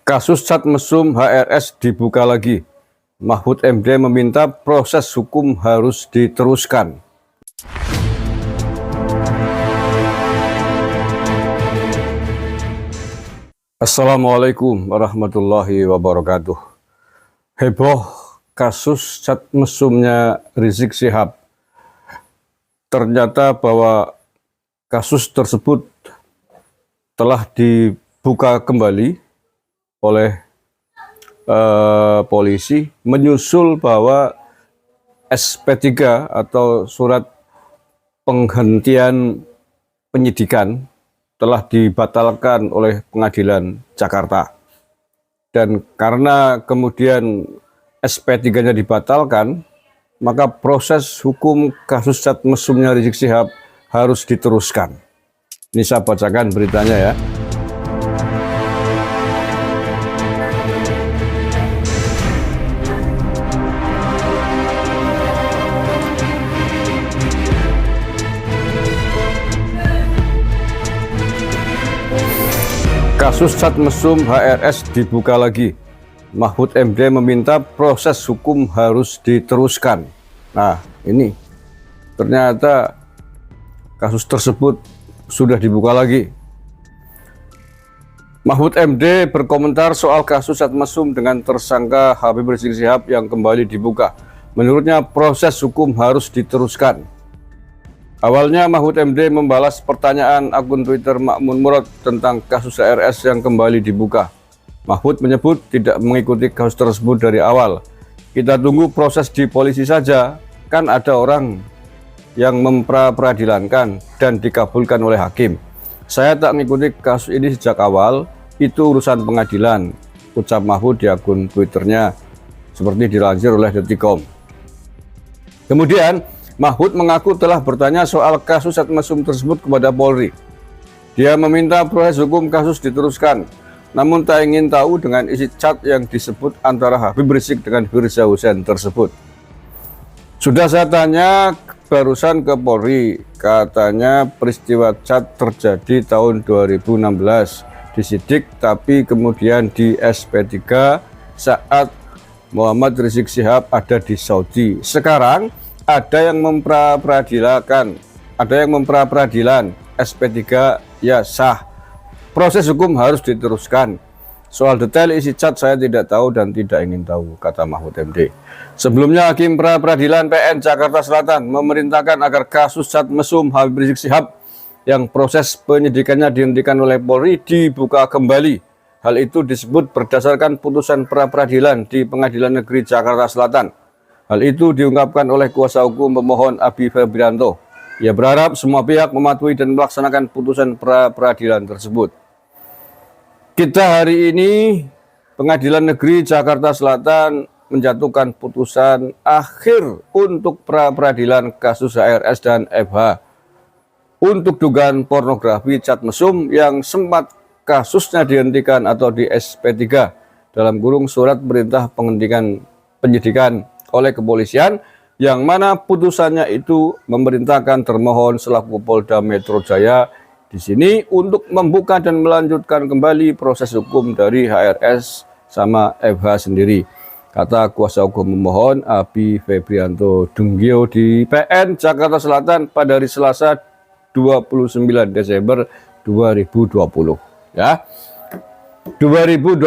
Kasus cat mesum HRS dibuka lagi. Mahfud MD meminta proses hukum harus diteruskan. Assalamualaikum warahmatullahi wabarakatuh. Heboh kasus cat mesumnya Rizik Syihab. Ternyata bahwa kasus tersebut telah dibuka kembali oleh polisi menyusul bahwa SP3 atau surat penghentian penyidikan telah dibatalkan oleh Pengadilan Jakarta. Dan karena kemudian SP3-nya dibatalkan, maka proses hukum kasus cat mesumnya Rizik Syihab harus diteruskan. Ini saya bacakan beritanya ya. Kasus cat mesum HRS dibuka lagi. Mahfud MD meminta proses hukum harus diteruskan. Nah, ini ternyata kasus tersebut sudah dibuka lagi. Mahfud MD berkomentar soal kasus cat mesum dengan tersangka Habib Rizik Syihab yang kembali dibuka. Menurutnya proses hukum harus diteruskan. Awalnya Mahfud MD membalas pertanyaan akun Twitter Makmun Murad tentang kasus HRS yang kembali dibuka. Mahfud menyebut tidak mengikuti kasus tersebut dari awal. Kita tunggu proses di polisi saja, kan ada orang yang memperadilankan dan dikabulkan oleh hakim. Saya tak mengikuti kasus ini sejak awal, itu urusan pengadilan, ucap Mahfud di akun Twitternya, seperti dilansir oleh Detikcom. Kemudian Mahfud mengaku telah bertanya soal kasus cat mesum tersebut kepada Polri. Dia meminta proses hukum kasus diteruskan, namun tak ingin tahu dengan isi chat yang disebut antara Habib Rizik dengan Firza Hussein tersebut. Sudah saya tanya barusan ke Polri, katanya peristiwa chat terjadi tahun 2016, disidik tapi kemudian di SP3 saat Muhammad Rizik Syihab ada di Saudi. Sekarang ada yang memperadilan SP3 ya sah. Proses hukum harus diteruskan. Soal detail isi chat saya tidak tahu dan tidak ingin tahu, kata Mahfud MD. Sebelumnya Hakim Pra-Peradilan PN Jakarta Selatan memerintahkan agar kasus cat mesum Habib Rizik Syihab yang proses penyidikannya dihentikan oleh Polri dibuka kembali. Hal itu disebut berdasarkan putusan pra-peradilan di Pengadilan Negeri Jakarta Selatan. Hal itu diungkapkan oleh kuasa hukum pemohon Abi Febrianto. Ia berharap semua pihak mematuhi dan melaksanakan putusan pra-peradilan tersebut. Kita hari ini Pengadilan Negeri Jakarta Selatan menjatuhkan putusan akhir untuk pra-peradilan kasus HRS dan FH untuk dugaan pornografi cat mesum yang sempat kasusnya dihentikan atau di SP3 dalam kurung surat perintah penghentian penyidikan oleh kepolisian, yang mana putusannya itu memerintahkan termohon selaku Polda Metro Jaya di sini untuk membuka dan melanjutkan kembali proses hukum dari HRS sama FH sendiri, kata kuasa hukum pemohon Abi Febrianto Dunggio di PN Jakarta Selatan pada hari Selasa 29 Desember 2020 ya. 2020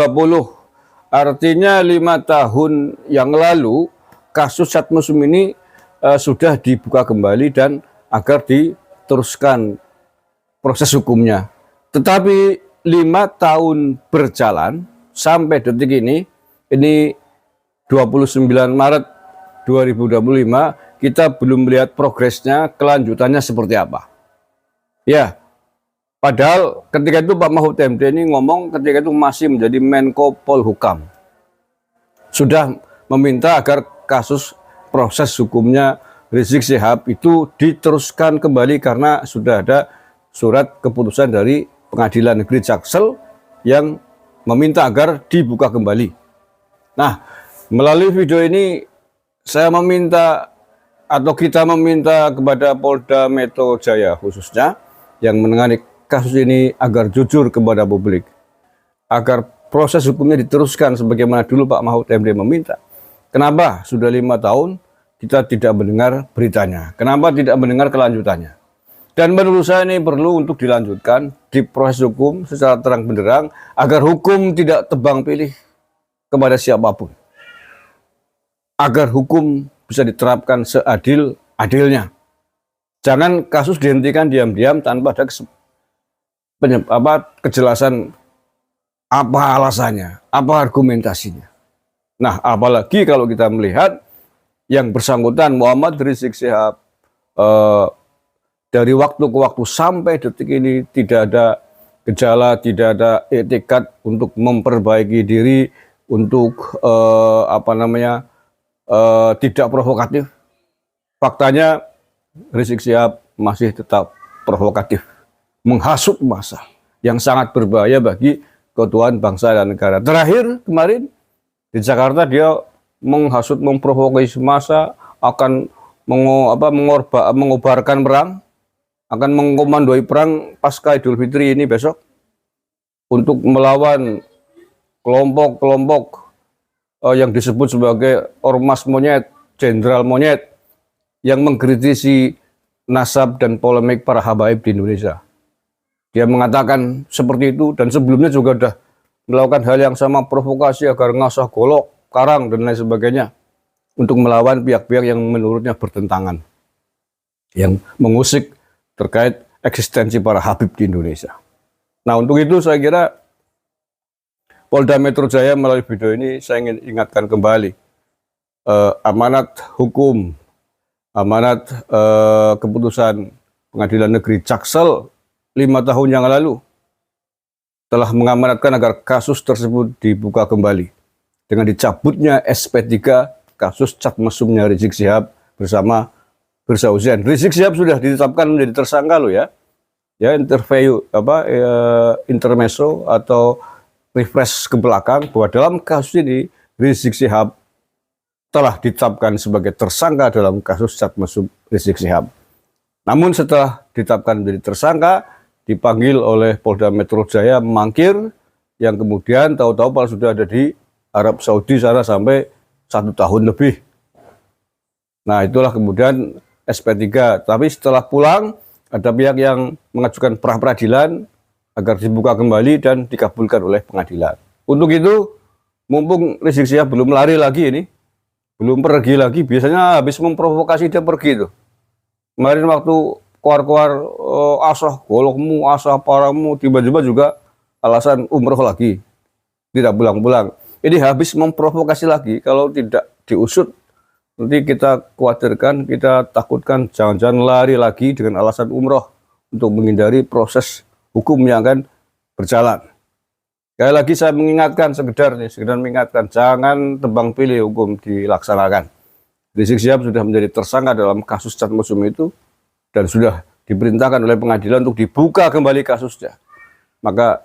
artinya 5 tahun yang lalu kasus cat mesum ini sudah dibuka kembali dan agar diteruskan proses hukumnya. Tetapi 5 tahun berjalan sampai detik ini 29 Maret 2025, kita belum melihat progresnya, kelanjutannya seperti apa. Ya, padahal ketika itu Pak Mahfud MD ini ngomong ketika itu masih menjadi Menko Polhukam. Sudah meminta agar kasus proses hukumnya Rizik Syihab itu diteruskan kembali karena sudah ada surat keputusan dari Pengadilan Negeri Jaksel yang meminta agar dibuka kembali. Nah, melalui video ini saya meminta atau kita meminta kepada Polda Metro Jaya khususnya yang menangani kasus ini agar jujur kepada publik, agar proses hukumnya diteruskan sebagaimana dulu Pak Mahfud MD meminta. Kenapa sudah 5 tahun kita tidak mendengar beritanya? Kenapa tidak mendengar kelanjutannya? Dan menurut saya ini perlu untuk dilanjutkan di proses hukum secara terang benderang agar hukum tidak tebang pilih kepada siapapun. Agar hukum bisa diterapkan seadil-adilnya. Jangan kasus dihentikan diam-diam tanpa ada kejelasan apa alasannya, apa argumentasinya. Nah, apalagi kalau kita melihat yang bersangkutan Muhammad Rizik Syihab dari waktu ke waktu sampai detik ini tidak ada gejala, tidak ada etikat untuk memperbaiki diri, untuk tidak provokatif. Faktanya Rizik Syihab masih tetap provokatif, menghasut massa yang sangat berbahaya bagi keutuhan bangsa dan negara. Terakhir kemarin di Jakarta dia menghasut, memprovokasi massa, akan mengobarkan perang, akan mengkomandoi perang pasca Idul Fitri ini besok untuk melawan kelompok-kelompok yang disebut sebagai ormas monyet, jenderal monyet yang mengkritisi nasab dan polemik para habaib di Indonesia. Dia mengatakan seperti itu dan sebelumnya juga sudah melakukan hal yang sama, provokasi agar ngasah golok, karang dan lain sebagainya untuk melawan pihak-pihak yang menurutnya bertentangan, yang mengusik terkait eksistensi para habib di Indonesia. Nah, untuk itu saya kira Polda Metro Jaya melalui video ini saya ingin ingatkan kembali amanat hukum, amanat keputusan Pengadilan Negeri Jaksel 5 tahun yang lalu telah mengamanatkan agar kasus tersebut dibuka kembali dengan dicabutnya SP3 kasus cat mesumnya Rizik Syihab bersama Firza Hussein. Rizik Syihab sudah ditetapkan menjadi tersangka loh ya. Ya, intermezzo atau refresh ke belakang bahwa dalam kasus ini Rizik Syihab telah ditetapkan sebagai tersangka dalam kasus cat mesum Rizik Syihab. Namun setelah ditetapkan menjadi tersangka, dipanggil oleh Polda Metro Jaya mangkir, yang kemudian tahu-tahu pas sudah ada di Arab Saudi sana sampai 1 tahun lebih. Nah, itulah kemudian SP3. Tapi setelah pulang ada pihak yang mengajukan pra peradilan agar dibuka kembali dan dikabulkan oleh pengadilan. Untuk itu, mumpung Rizik Syihab belum lari lagi ini, belum pergi lagi, biasanya habis memprovokasi dia pergi tuh. Kemarin waktu keluar-keluar asah golokmu, asah paramu, tiba-tiba juga alasan umroh lagi, tidak pulang-pulang. Ini habis memprovokasi lagi, kalau tidak diusut nanti kita khawatirkan, kita takutkan jangan-jangan lari lagi dengan alasan umroh untuk menghindari proses hukum yang akan berjalan. Sekali lagi saya mengingatkan, sekedar mengingatkan, jangan tebang pilih hukum dilaksanakan. Rizik Syihab sudah menjadi tersangka dalam kasus cat mesum itu dan sudah diperintahkan oleh pengadilan untuk dibuka kembali kasusnya. Maka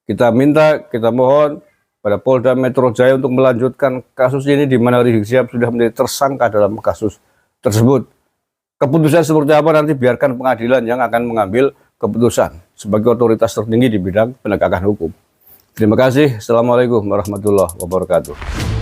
kita minta, kita mohon pada Polda Metro Jaya untuk melanjutkan kasus ini di mana Rizik Syihab sudah menjadi tersangka dalam kasus tersebut. Keputusan seperti apa nanti biarkan pengadilan yang akan mengambil keputusan sebagai otoritas tertinggi di bidang penegakan hukum. Terima kasih. Assalamualaikum warahmatullahi wabarakatuh.